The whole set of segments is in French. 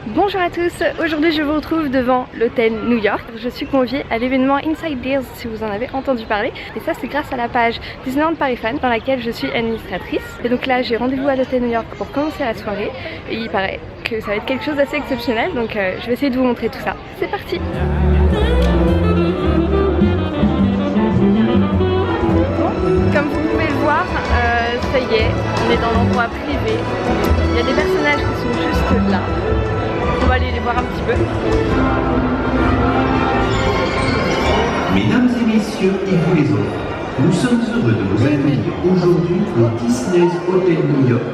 Bonjour à tous, aujourd'hui je vous retrouve devant l'hôtel New York. Je suis conviée à l'événement Inside Deals si vous en avez entendu parler. Et ça c'est grâce à la page Disneyland Paris Fan dans laquelle je suis administratrice. Et donc là j'ai rendez-vous à l'hôtel New York pour commencer la soirée. Et il paraît que ça va être quelque chose d'assez exceptionnel. Donc je vais essayer de vous montrer tout ça. C'est parti! Comme vous pouvez le voir, ça y est, on est dans l'endroit privé. Il y a des personnages qui sont juste là. On va aller les voir un petit peu. Mesdames et messieurs, et vous les autres, nous sommes heureux de vous accueillir aujourd'hui au Disney's Hotel New York.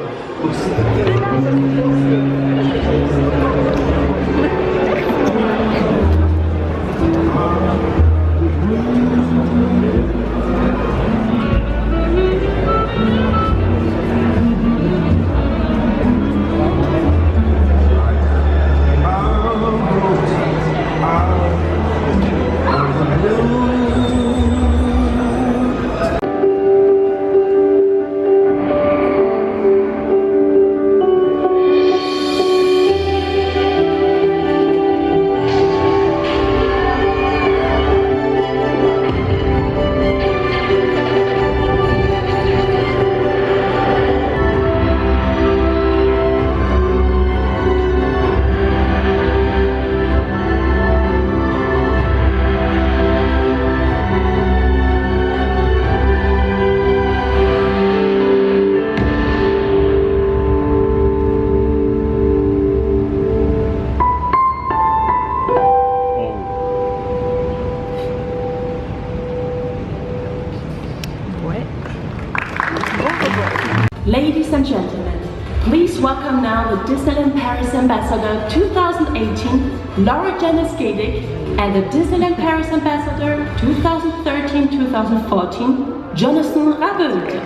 Ladies and gentlemen, please welcome now the Disneyland Paris Ambassador 2018, Laura Janice Gaedick, and the Disneyland Paris Ambassador 2013-2014, Jonathan Rabeut.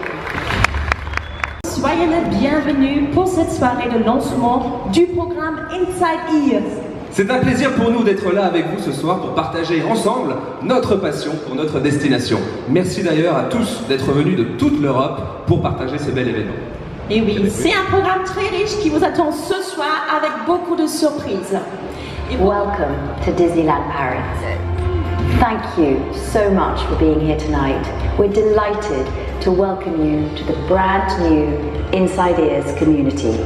Soyez les bienvenus pour cette soirée de lancement du programme Inside Ears. C'est un plaisir pour nous d'être là avec vous ce soir pour partager ensemble notre passion pour notre destination. Merci d'ailleurs à tous d'être venus de toute l'Europe pour partager ce bel événement. Et oui, c'est un programme très riche qui vous attend ce soir avec beaucoup de surprises. Welcome to Disneyland Paris. Thank you so much for being here tonight. We're delighted to welcome you to the brand new Inside Ears community.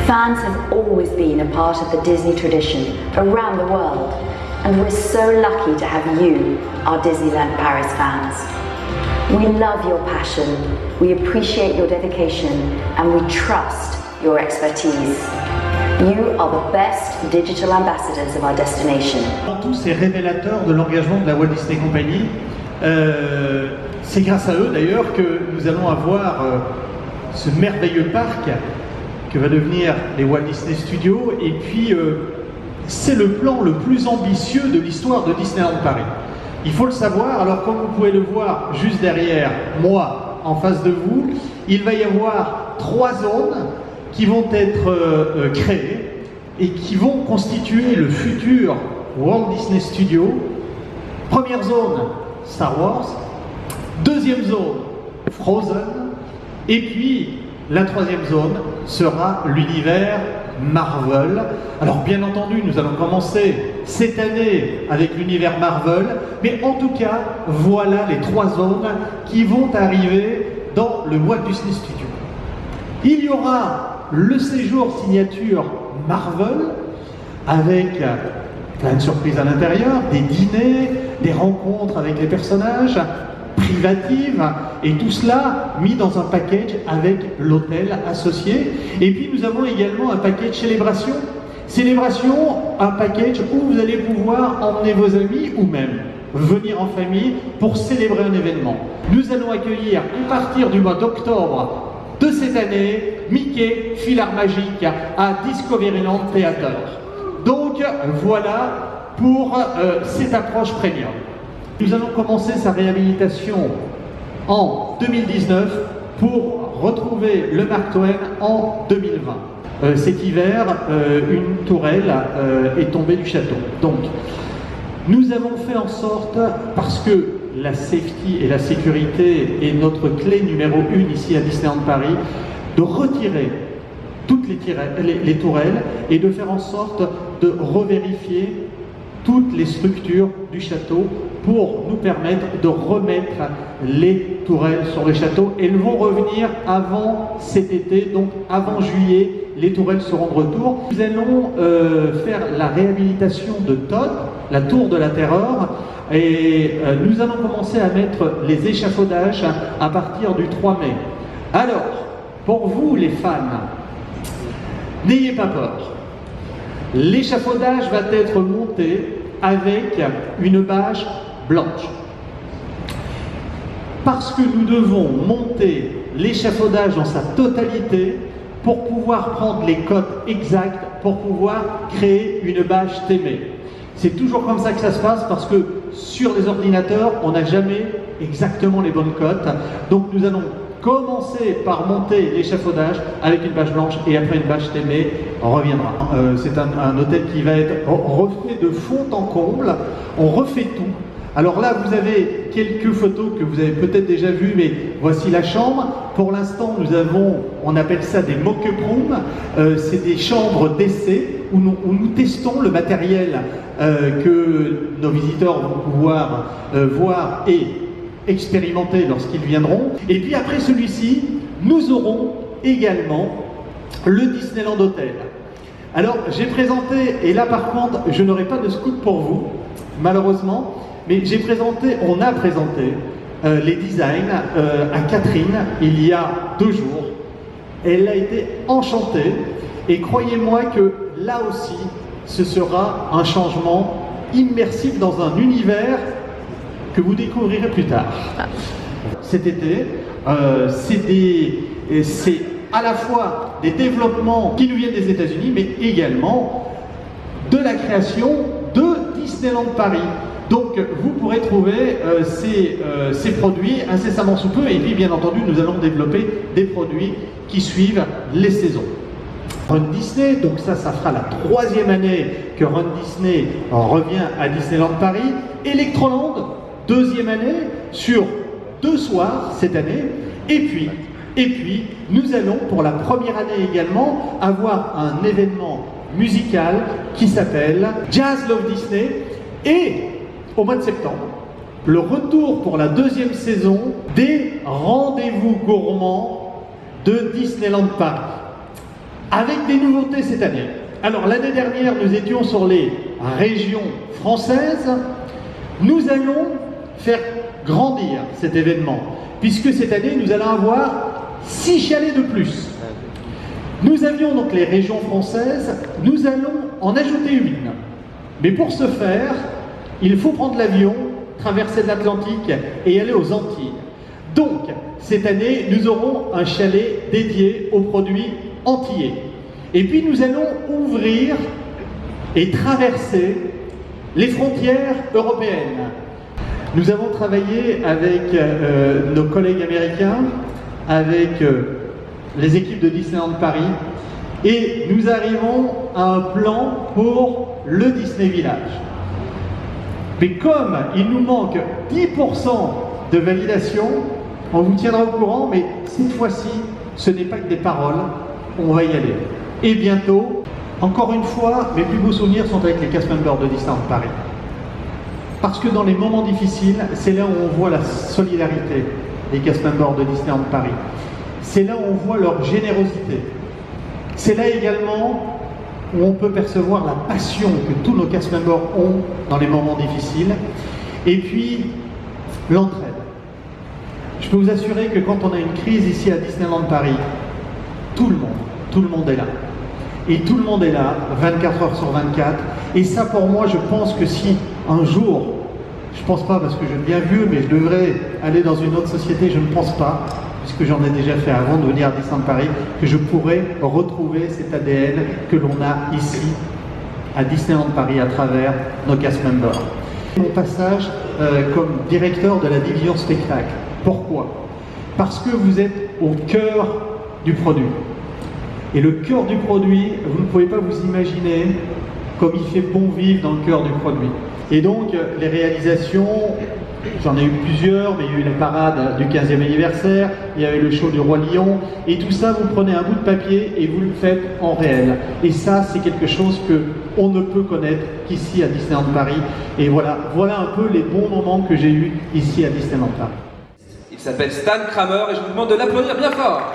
Fans have always been a part of the Disney tradition around the world, and we're so lucky to have you, our Disneyland Paris fans. We love your passion, we appreciate your dedication, and we trust your expertise. You are the best digital ambassadors of our destination. Tous ces révélateurs de l'engagement de la Walt Disney Company, c'est grâce à eux d'ailleurs que nous allons avoir ce merveilleux parc que va devenir les Walt Disney Studios, et puis c'est le plan le plus ambitieux de l'histoire de Disneyland Paris. Il faut le savoir, alors comme vous pouvez le voir juste derrière moi, en face de vous, il va y avoir 3 zones qui vont être créées et qui vont constituer le futur Walt Disney Studios. Première zone, Star Wars. Deuxième zone, Frozen. Et puis, la troisième zone sera l'univers Marvel. Alors bien entendu, nous allons commencer cette année avec l'univers Marvel, mais en tout cas, voilà les 3 zones qui vont arriver dans le Walt Disney Studio. Il y aura le séjour signature Marvel, avec plein de surprises à l'intérieur, des dîners, des rencontres avec les personnages, privative, et tout cela mis dans un package avec l'hôtel associé. Et puis nous avons également un package célébration. Célébration, un package où vous allez pouvoir emmener vos amis ou même venir en famille pour célébrer un événement. Nous allons accueillir à partir du mois d'octobre de cette année Mickey Filard Magique à Discoveryland Theater. Donc voilà pour cette approche premium. Nous allons commencer sa réhabilitation en 2019 pour retrouver le Mark Twain en 2020. Cet hiver, une tourelle est tombée du château. Donc, nous avons fait en sorte, parce que la safety et la sécurité est notre clé numéro 1 ici à Disneyland Paris, de retirer toutes les tourelles et de faire en sorte de revérifier toutes les structures du château pour nous permettre de remettre les tourelles sur le château. Elles vont revenir avant cet été, donc avant juillet, les tourelles seront de retour. Nous allons faire la réhabilitation de Todd, la tour de la terreur, et nous allons commencer à mettre les échafaudages à partir du 3 mai. Alors, pour vous les fans, n'ayez pas peur. L'échafaudage va être monté avec une bâche blanche. Parce que nous devons monter l'échafaudage dans sa totalité pour pouvoir prendre les codes exacts, pour pouvoir créer une bâche témée. C'est toujours comme ça que ça se passe parce que sur les ordinateurs, on n'a jamais exactement les bonnes cotes. Donc nous allons commencer par monter l'échafaudage avec une bâche blanche et après une bâche témée, on reviendra. C'est un hôtel qui va être refait de fond en comble, on refait tout. Alors là, vous avez quelques photos que vous avez peut-être déjà vues, mais voici la chambre. Pour l'instant, nous avons, on appelle ça des mock-up rooms, c'est des chambres d'essai où nous testons le matériel que nos visiteurs vont pouvoir voir et expérimenter lorsqu'ils viendront. Et puis après celui-ci, nous aurons également le Disneyland Hotel. Alors j'ai présenté, et là par contre je n'aurai pas de scoop pour vous, malheureusement, mais on a présenté les designs à Catherine il y a 2 jours. Elle a été enchantée et croyez-moi que là aussi ce sera un changement immersif dans un univers que vous découvrirez plus tard. Cet été, c'est à la fois des développements qui nous viennent des États-Unis, mais également de la création de Disneyland Paris. Donc vous pourrez trouver ces produits incessamment sous peu, et puis bien entendu nous allons développer des produits qui suivent les saisons. Run Disney, donc ça fera la 3e année que Run Disney revient à Disneyland Paris. Electroland, 2e année sur 2 soirs cette année, et puis nous allons pour la première année également avoir un événement musical qui s'appelle Jazz Love Disney, et au mois de septembre, le retour pour la 2e saison des rendez-vous gourmands de Disneyland Paris, avec des nouveautés cette année. Alors l'année dernière, nous étions sur les régions françaises. Nous allons faire grandir cet événement, puisque cette année, nous allons avoir 6 chalets de plus. Nous avions donc les régions françaises, nous allons en ajouter une. Mais pour ce faire, il faut prendre l'avion, traverser l'Atlantique et aller aux Antilles. Donc, cette année, nous aurons un chalet dédié aux produits antillais. Et puis, nous allons ouvrir et traverser les frontières européennes. Nous avons travaillé avec nos collègues américains, avec les équipes de Disneyland Paris, et nous arrivons à un plan pour le Disney Village. Mais comme il nous manque 10% de validation, on vous tiendra au courant, mais cette fois-ci, ce n'est pas que des paroles, on va y aller. Et bientôt, encore une fois, mes plus beaux souvenirs sont avec les cast members de Disneyland Paris. Parce que dans les moments difficiles, c'est là où on voit la solidarité des cast members de Disneyland Paris. C'est là où on voit leur générosité. C'est là également où on peut percevoir la passion que tous nos cast members ont dans les moments difficiles. Et puis, l'entraide. Je peux vous assurer que quand on a une crise ici à Disneyland Paris, tout le monde est là. Et tout le monde est là, 24 heures sur 24. Et ça, pour moi, je pense que si un jour, je pense pas parce que je deviens vieux, mais je devrais aller dans une autre société, je ne pense pas, puisque j'en ai déjà fait avant de venir à Disneyland Paris, que je pourrais retrouver cet ADN que l'on a ici à Disneyland Paris à travers nos cast members. Mon passage comme directeur de la division spectacle. Pourquoi? Parce que vous êtes au cœur du produit. Et le cœur du produit, vous ne pouvez pas vous imaginer comme il fait bon vivre dans le cœur du produit. Et donc, les réalisations j'en ai eu plusieurs, mais il y a eu la parade du 15e anniversaire, il y avait le show du Roi Lion, et tout ça, vous prenez un bout de papier et vous le faites en réel. Et ça, c'est quelque chose qu'on ne peut connaître qu'ici à Disneyland Paris. Et voilà un peu les bons moments que j'ai eus ici à Disneyland Paris. Il s'appelle Stan Kramer et je vous demande de l'applaudir bien fort.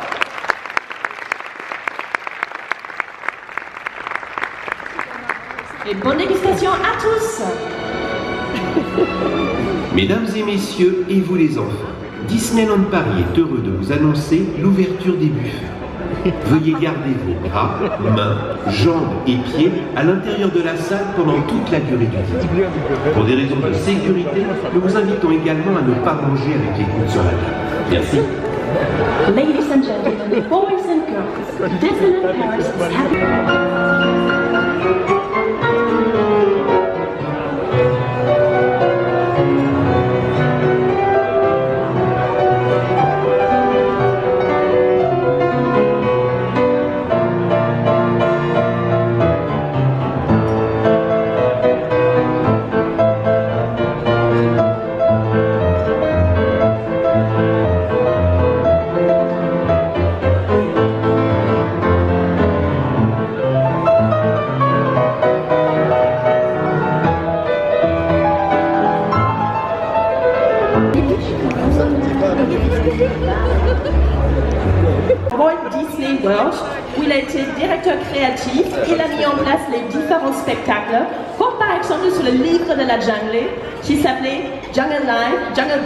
Et bonne dégustation à tous. Mesdames et messieurs, et vous les enfants, Disneyland Paris est heureux de vous annoncer l'ouverture des buffets. Veuillez garder vos bras, mains, jambes et pieds à l'intérieur de la salle pendant toute la durée du dîner. Pour des raisons de sécurité, nous vous invitons également à ne pas manger avec les coudes sur la table. Merci. Ladies and gentlemen, boys and girls, Disneyland Paris is happy. Walt Disney World, où il a été directeur créatif, il a mis en place les différents spectacles, comme par exemple sur le livre de la jungle, qui s'appelait Jungle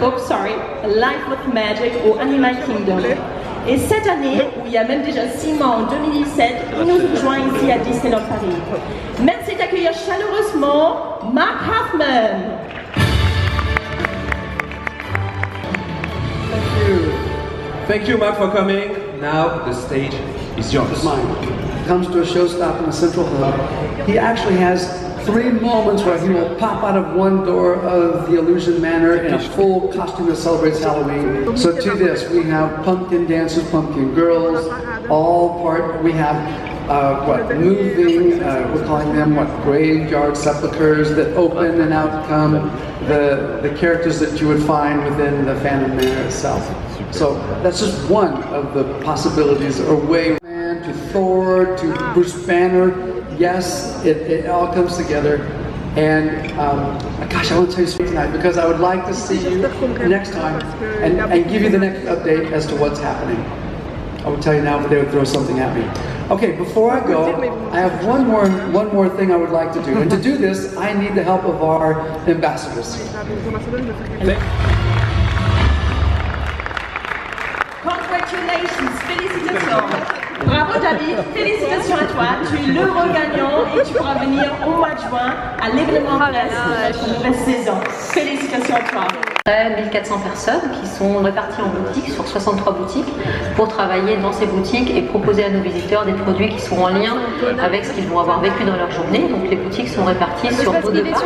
Book, A Life of Magic ou Animal Kingdom. Et cette année, où il y a même déjà 6 mois, en 2017, il nous rejoint ici à Disneyland Paris. Merci d'accueillir chaleureusement Mark Hoffman. Thank you, Mark, for coming. Now the stage is yours. Mine. Comes to a show stop in the central hub. He actually has 3 moments where he will pop out of one door of the Illusion Manor in a full costume that celebrates Halloween. So to this, we have pumpkin dancers, pumpkin girls, all part. We have moving, we're calling them graveyard sepulchres that open and out come the characters that you would find within the Phantom Manor itself. So that's just one of the possibilities, or way man to Thor to Bruce Banner. Yes, it all comes together. And gosh, I want to tell you something tonight because I would like to see you next time and give you the next update as to what's happening. I would tell you now, but they would throw something at me. Okay, before I go, I have one more thing I would like to do. And to do this, I need the help of our ambassadors. Congratulations, félicitations. Bravo David, félicitations à toi. Tu es l'heureux gagnant et tu pourras venir au mois de juin à l'événement presse de notre nouvelle saison. Félicitations à toi. 1400 personnes qui sont réparties en boutiques sur 63 boutiques pour travailler dans ces boutiques et proposer à nos visiteurs des produits qui sont en lien avec ce qu'ils vont avoir vécu dans leur journée. Donc les boutiques sont réparties sur nos deux parcs,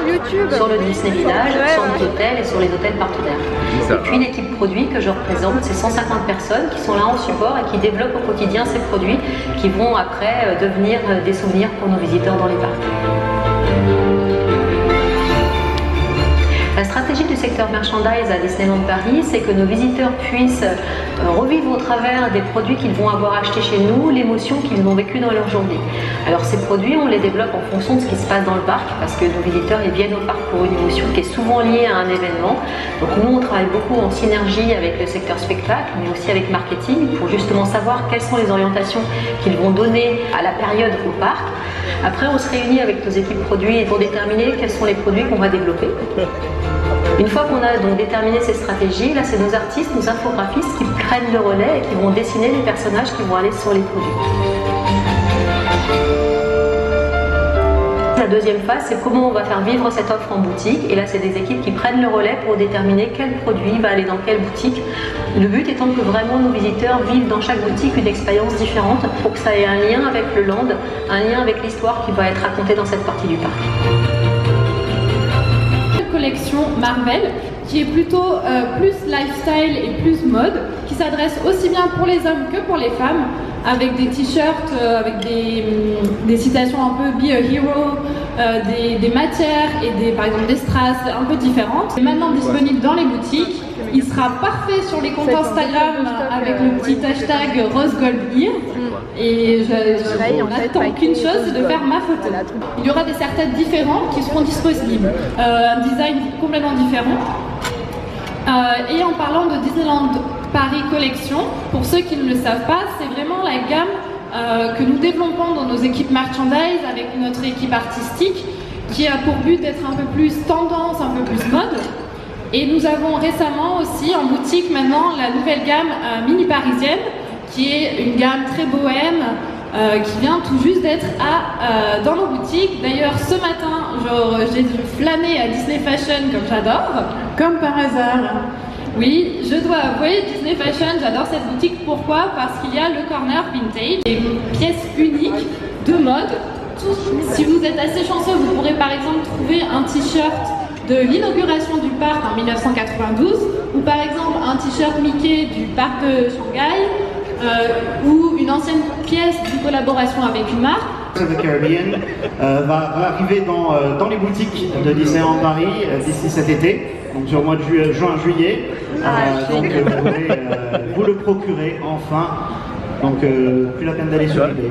sur le Disney Village, sur nos hôtels et sur les hôtels partenaires. Et puis l'équipe produit que je représente, c'est 150 personnes qui sont là en support et qui développent au quotidien ces produits qui vont après devenir des souvenirs pour nos visiteurs dans les parcs. La stratégie du secteur merchandise à Disneyland Paris, c'est que nos visiteurs puissent revivre au travers des produits qu'ils vont avoir achetés chez nous, l'émotion qu'ils ont vécue dans leur journée. Alors ces produits, on les développe en fonction de ce qui se passe dans le parc, parce que nos visiteurs ils viennent au parc pour une émotion qui est souvent liée à un événement. Donc nous, on travaille beaucoup en synergie avec le secteur spectacle, mais aussi avec marketing, pour justement savoir quelles sont les orientations qu'ils vont donner à la période au parc. Après, on se réunit avec nos équipes produits pour déterminer quels sont les produits qu'on va développer. Une fois qu'on a donc déterminé ces stratégies, là c'est nos artistes, nos infographistes qui prennent le relais et qui vont dessiner les personnages qui vont aller sur les produits. La deuxième phase, c'est comment on va faire vivre cette offre en boutique. Et là, c'est des équipes qui prennent le relais pour déterminer quel produit va aller dans quelle boutique. Le but étant que vraiment nos visiteurs vivent dans chaque boutique une expérience différente pour que ça ait un lien avec le land, un lien avec l'histoire qui va être racontée dans cette partie du parc. Collection Marvel qui est plutôt plus lifestyle et plus mode, qui s'adresse aussi bien pour les hommes que pour les femmes. avec des t-shirts, avec des citations un peu Be a Hero, des matières et par exemple des strass un peu différentes. Maintenant disponible dans les boutiques. Il sera parfait sur les comptes Instagram avec le petit hashtag RoseGoldEar. Et je n'attends qu'une chose, c'est de faire ma photo. Il y aura des serre-têtes différentes qui seront disponibles. Un design complètement différent. Et en parlant de Disneyland Paris Collection, pour ceux qui ne le savent pas, c'est vraiment la gamme que nous développons dans nos équipes merchandise avec notre équipe artistique qui a pour but d'être un peu plus tendance, un peu plus mode. Et nous avons récemment aussi en boutique maintenant la nouvelle gamme mini parisienne qui est une gamme très bohème qui vient tout juste d'être dans nos boutiques. D'ailleurs ce matin j'ai flâné à Disney Fashion comme j'adore. Comme par hasard. Oui, je dois avouer, Disney Fashion, j'adore cette boutique. Pourquoi? Parce qu'il y a le corner vintage, une pièce unique de mode. Si vous êtes assez chanceux, vous pourrez par exemple trouver un t-shirt de l'inauguration du parc en 1992 ou par exemple un t-shirt Mickey du parc de Shanghai ou une ancienne pièce de collaboration avec une marque. The Caribbean va arriver dans les boutiques de Disneyland Paris d'ici cet été, donc sur le mois de juin-juillet. Donc vous pourrez vous le procurer enfin. Donc plus la peine d'aller sur eBay.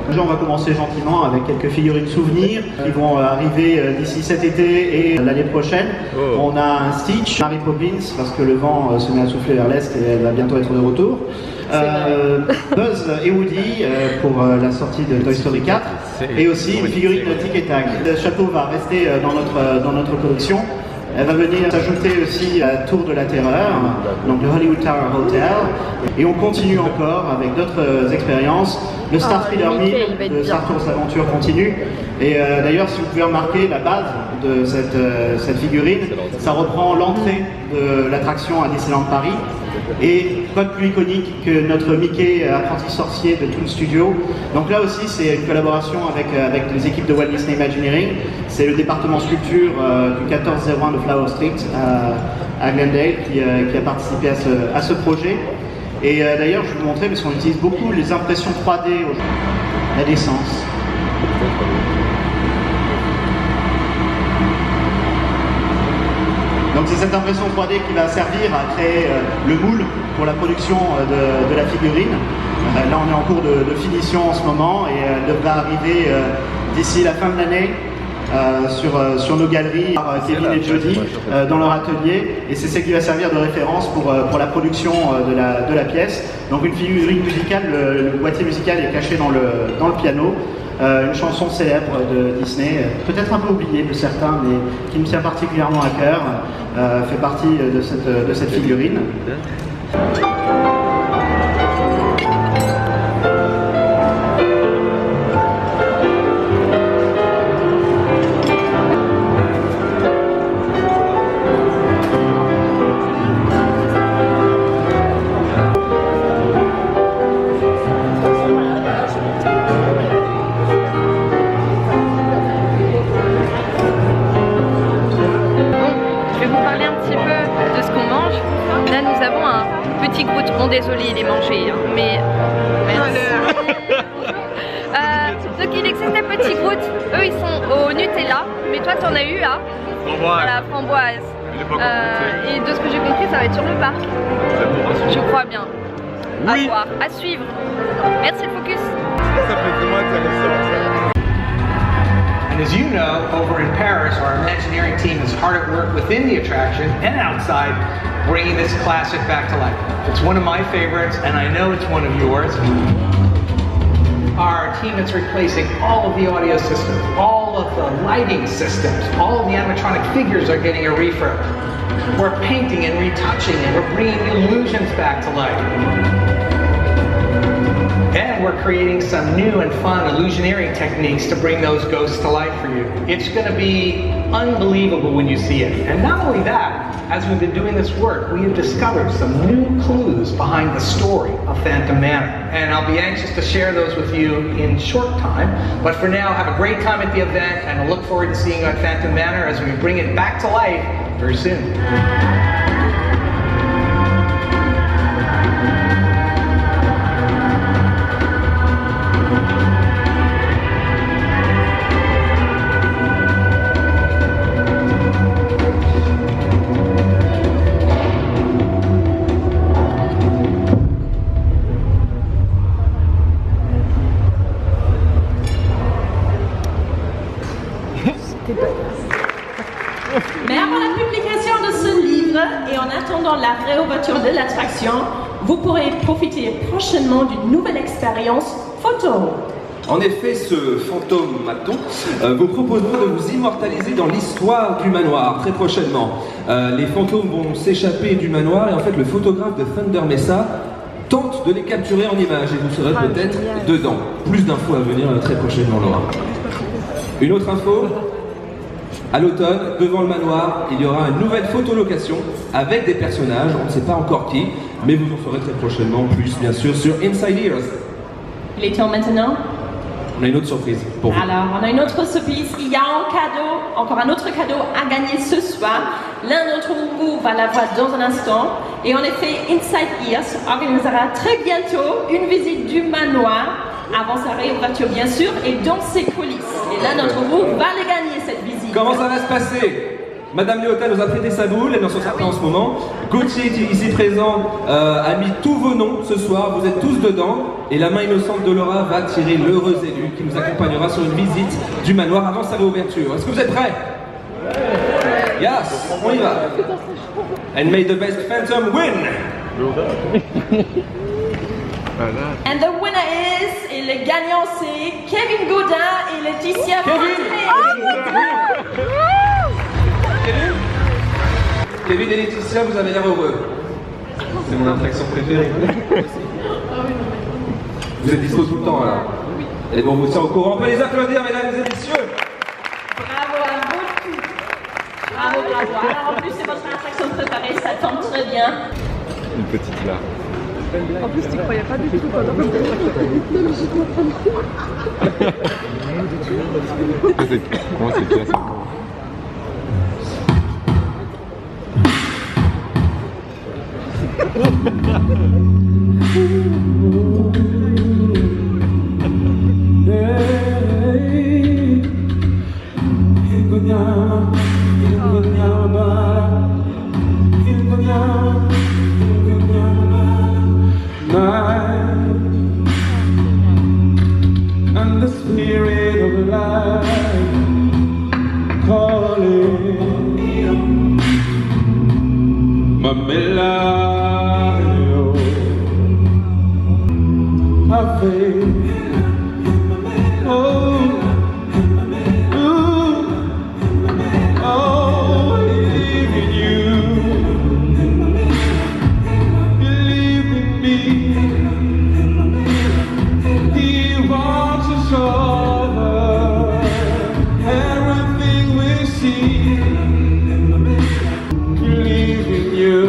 Déjà on va commencer gentiment avec quelques figurines souvenirs qui vont arriver d'ici cet été et l'année prochaine. On a un Stitch, Mary Poppins parce que le vent se met à souffler vers l'est et elle va bientôt être de retour. Buzz et Woody pour la sortie de Toy Story 4 et aussi une figurine Tic et Tac. Le château va rester dans notre collection. Elle va venir s'ajouter aussi à Tour de la Terreur, donc le Hollywood Tower Hotel. Et on continue encore avec d'autres expériences. Le Star Speeder 1000 de Star Tours Aventure continue. Et d'ailleurs, si vous pouvez remarquer, la base de cette figurine, ça reprend l'entrée de l'attraction à Disneyland Paris. Et quoi de plus iconique que notre Mickey apprenti sorcier de Toon Studio. Donc là aussi c'est une collaboration avec les équipes de Walt Disney Imagineering. C'est le département sculpture du 1401 de Flower Street à Glendale qui a participé à ce projet. Et d'ailleurs je vais vous montrer parce qu'on utilise beaucoup les impressions 3D aujourd'hui. La descente. Donc c'est cette impression 3D qui va servir à créer le moule pour la production de la figurine. Là on est en cours de finition en ce moment et elle devrait arriver d'ici la fin de l'année sur nos galeries par Kevin et Jody dans leur atelier. Et c'est ce qui va servir de référence pour la production de la pièce. Donc une figurine musicale, le boîtier musical est caché dans le piano. Une chanson célèbre de Disney, peut-être un peu oubliée de certains, mais qui me tient particulièrement à cœur, fait partie de cette figurine. Désolée, il est mangé, hein, mais donc il existe des petits gouttes, eux ils sont au Nutella, mais toi t'en as eu à la framboise. Et de ce que j'ai compris, ça va être sur le parc. Je crois bien. Oui. À voir, à suivre. Merci le focus. Ça fait vraiment intéressant. And as you know, over in Paris, our Imagineering team is hard at work within the attraction and outside, bringing this classic back to life. It's one of my favorites, and I know it's one of yours. Our team is replacing all of the audio systems, all of the lighting systems, all of the animatronic figures are getting a refurb. We're painting and retouching, and we're bringing illusions back to life. And we're creating some new and fun illusionary techniques to bring those ghosts to life for you. It's going to be unbelievable when you see it. And not only that, as we've been doing this work, we have discovered some new clues behind the story of Phantom Manor. And I'll be anxious to share those with you in short time. But for now, have a great time at the event, and I look forward to seeing you at Phantom Manor as we bring it back to life very soon. Mais avant la publication de ce livre et en attendant la réouverture de l'attraction, vous pourrez profiter prochainement d'une nouvelle expérience photo. En effet, ce fantôme-maton vous proposera de vous immortaliser dans l'histoire du manoir très prochainement. Les fantômes vont s'échapper du manoir et en fait le photographe de Thunder Mesa tente de les capturer en images et vous serez peut-être dedans. Plus d'infos à venir très prochainement, Laura. Une autre info, à l'automne, devant le manoir, il y aura une nouvelle photolocation avec des personnages, on ne sait pas encore qui, mais vous en saurez très prochainement plus, bien sûr, sur Inside Ears. Il est temps maintenant. On a une autre surprise pour vous. Alors, on a une autre surprise. Il y a un cadeau, encore un autre cadeau à gagner ce soir. L'un d'entre vous va l'avoir dans un instant. Et en effet, Inside Ears organisera très bientôt une visite du manoir, avant sa réouverture bien sûr, et dans ses coulisses. Et l'un d'entre vous va les gagner cette visite. Comment ça va se passer? Madame Léota nous a prêté sa boule, elle est dans son certain en ce moment. Gauthier, ici présent, a mis tous vos noms ce soir, vous êtes tous dedans. Et la main innocente de Laura va tirer l'heureux élu qui nous accompagnera sur une visite du manoir avant sa réouverture. Est-ce que vous êtes prêts? Yes, on y va. And may the best phantom win. And the winner is, et les gagnants c'est Kevin Godin et Laetitia Kevin et Laetitia, vous avez l'air heureux. C'est mon attraction préférée. Vous êtes dispo tout le temps alors. Et bon, on vous tient au courant. On peut les applaudir, mesdames et messieurs. Bravo à vous. Bravo, bravo. Alors en plus c'est votre attraction préférée, ça tombe très bien. Une petite là. En plus, tu croyais pas du tout pendant que Comment c'est bien ça? And the spirit of life calling Mamela, I faith. Oh, oh, I believe in you. Believe in me. He wants us over everything we see. Believe in you.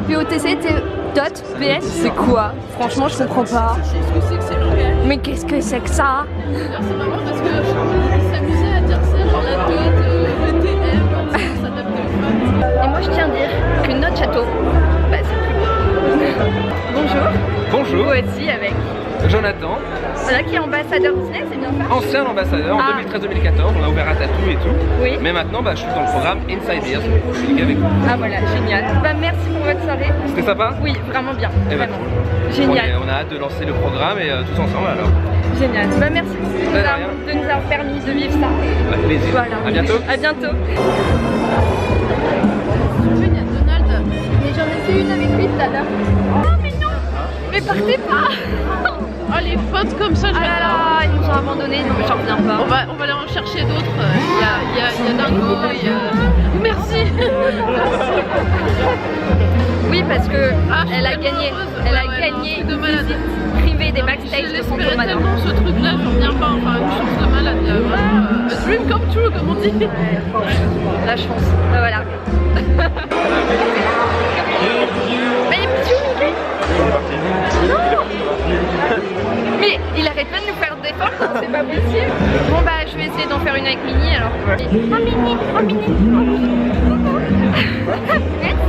POTC, dot, PS, c'est quoi? Franchement, je comprends pas. Mais qu'est-ce que c'est que ça? C'est marrant parce que je s'amusait à dire ça, genre la dot, le TM, ça tape de. Et moi, je tiens à dire que notre château, bah, c'est plus beau. Bonjour. Bonjour. Vous aussi avec Jonathan. Voilà, qui est ambassadeur Disney, c'est bien ça? Ancien ambassadeur en 2013-2014, on a ouvert à Tatou et tout. Oui. Mais maintenant, je suis dans le programme Inside Ears, je suis avec vous. Ah voilà, génial. Bah, merci pour votre soirée. C'était sympa? Oui, vraiment bien. Eh ben, vraiment. Génial. On a hâte de lancer le programme et tous ensemble alors. Génial. Bah, merci beaucoup de nous avoir permis de vivre ça. Avec plaisir. Voilà. À bientôt. À bientôt. Il y a Donald. Mais j'en ai fait une avec lui tout à l'heure. Oh mais non! Mais partez pas! Oh les potes comme ça, je ah là là, ils nous ont abandonnés, non mais j'en reviens pas. On va aller en chercher d'autres. Il y a Dingo, il y a... Merci! Oui parce que elle a gagné. Elle a gagné une visite privée des backstage de son domaine. Tellement ce truc là, j'en reviens pas, enfin une chance de malade. A dream come true comme on dit. La chance, ben voilà. Mais il est petit. Non. Mais il arrête pas de nous faire des forces, c'est pas possible. Bon bah je vais essayer d'en faire une avec Minnie alors. Oh Minnie. Merci.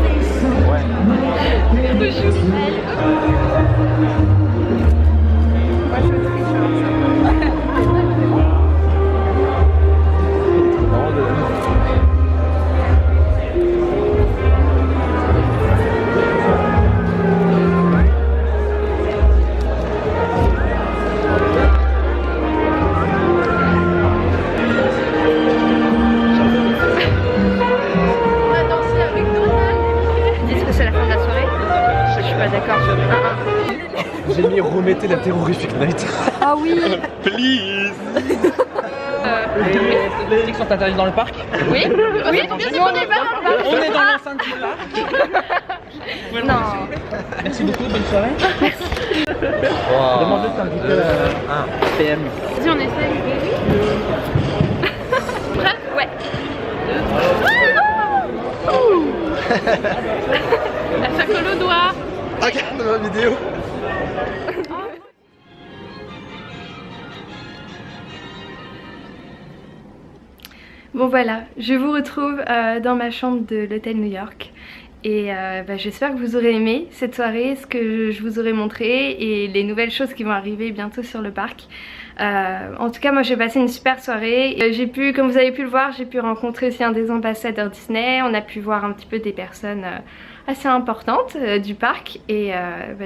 J'ai mis remettez la terrorifique night. Ah oui. Please. Les musiques sont interdites dans le parc. Oui. Oui. Nous on n'est pas dans le parc. On est dans l'enceinte du parc. Non. Merci beaucoup, bonne soirée. Merci. Demande-le de t'inviter à un PM. Vas-y, on essaye. Prêt? Ouais. Ça colle au doigt. Regarde ma vidéo. Bon voilà, je vous retrouve dans ma chambre de l'hôtel New York et j'espère que vous aurez aimé cette soirée, ce que je vous aurai montré et les nouvelles choses qui vont arriver bientôt sur le parc. En tout cas moi j'ai passé une super soirée, j'ai pu, comme vous avez pu le voir, j'ai pu rencontrer aussi un des ambassadeurs Disney, on a pu voir un petit peu des personnes assez importantes du parc et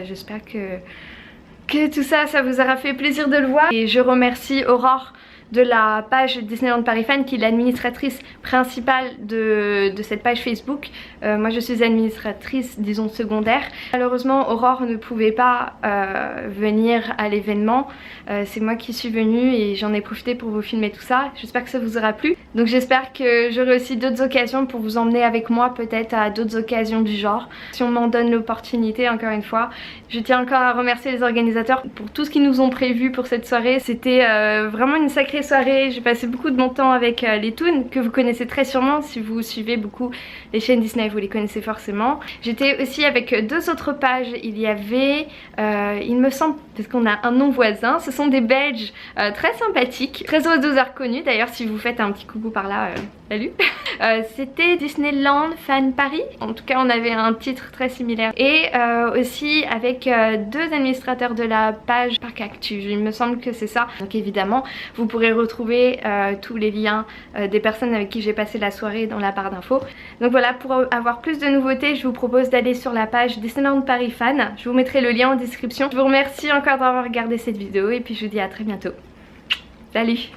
j'espère que tout ça, ça vous aura fait plaisir de le voir. Et je remercie Aurore de la page Disneyland Paris Fan qui est l'administratrice principale de cette page Facebook. Moi je suis administratrice disons secondaire. Malheureusement Aurore ne pouvait pas venir à l'événement. C'est moi qui suis venue et j'en ai profité pour vous filmer tout ça. J'espère que ça vous aura plu. Donc j'espère que j'aurai aussi d'autres occasions pour vous emmener avec moi peut-être à d'autres occasions du genre. Si on m'en donne l'opportunité encore une fois. Je tiens encore à remercier les organisateurs pour tout ce qu'ils nous ont prévu pour cette soirée. C'était vraiment une sacrée soirée. J'ai passé beaucoup de bon temps avec les Toons que vous connaissez très sûrement si vous suivez beaucoup les chaînes Disney, vous les connaissez forcément. J'étais aussi avec deux autres pages. Il y avait, il me semble, parce qu'on a un nom voisin, ce sont des Belges très sympathiques, très aux deux reconnus d'ailleurs si vous faites un petit coucou par là. Salut. C'était Disneyland Fan Paris. En tout cas on avait un titre très similaire. Et aussi avec deux administrateurs de la page Parc Actu. Il me semble que c'est ça. Donc évidemment vous pourrez retrouver tous les liens des personnes avec qui j'ai passé la soirée dans la barre d'infos. Donc voilà, pour avoir plus de nouveautés je vous propose d'aller sur la page Disneyland Paris Fan. Je vous mettrai le lien en description. Je vous remercie encore d'avoir regardé cette vidéo et puis je vous dis à très bientôt. Salut.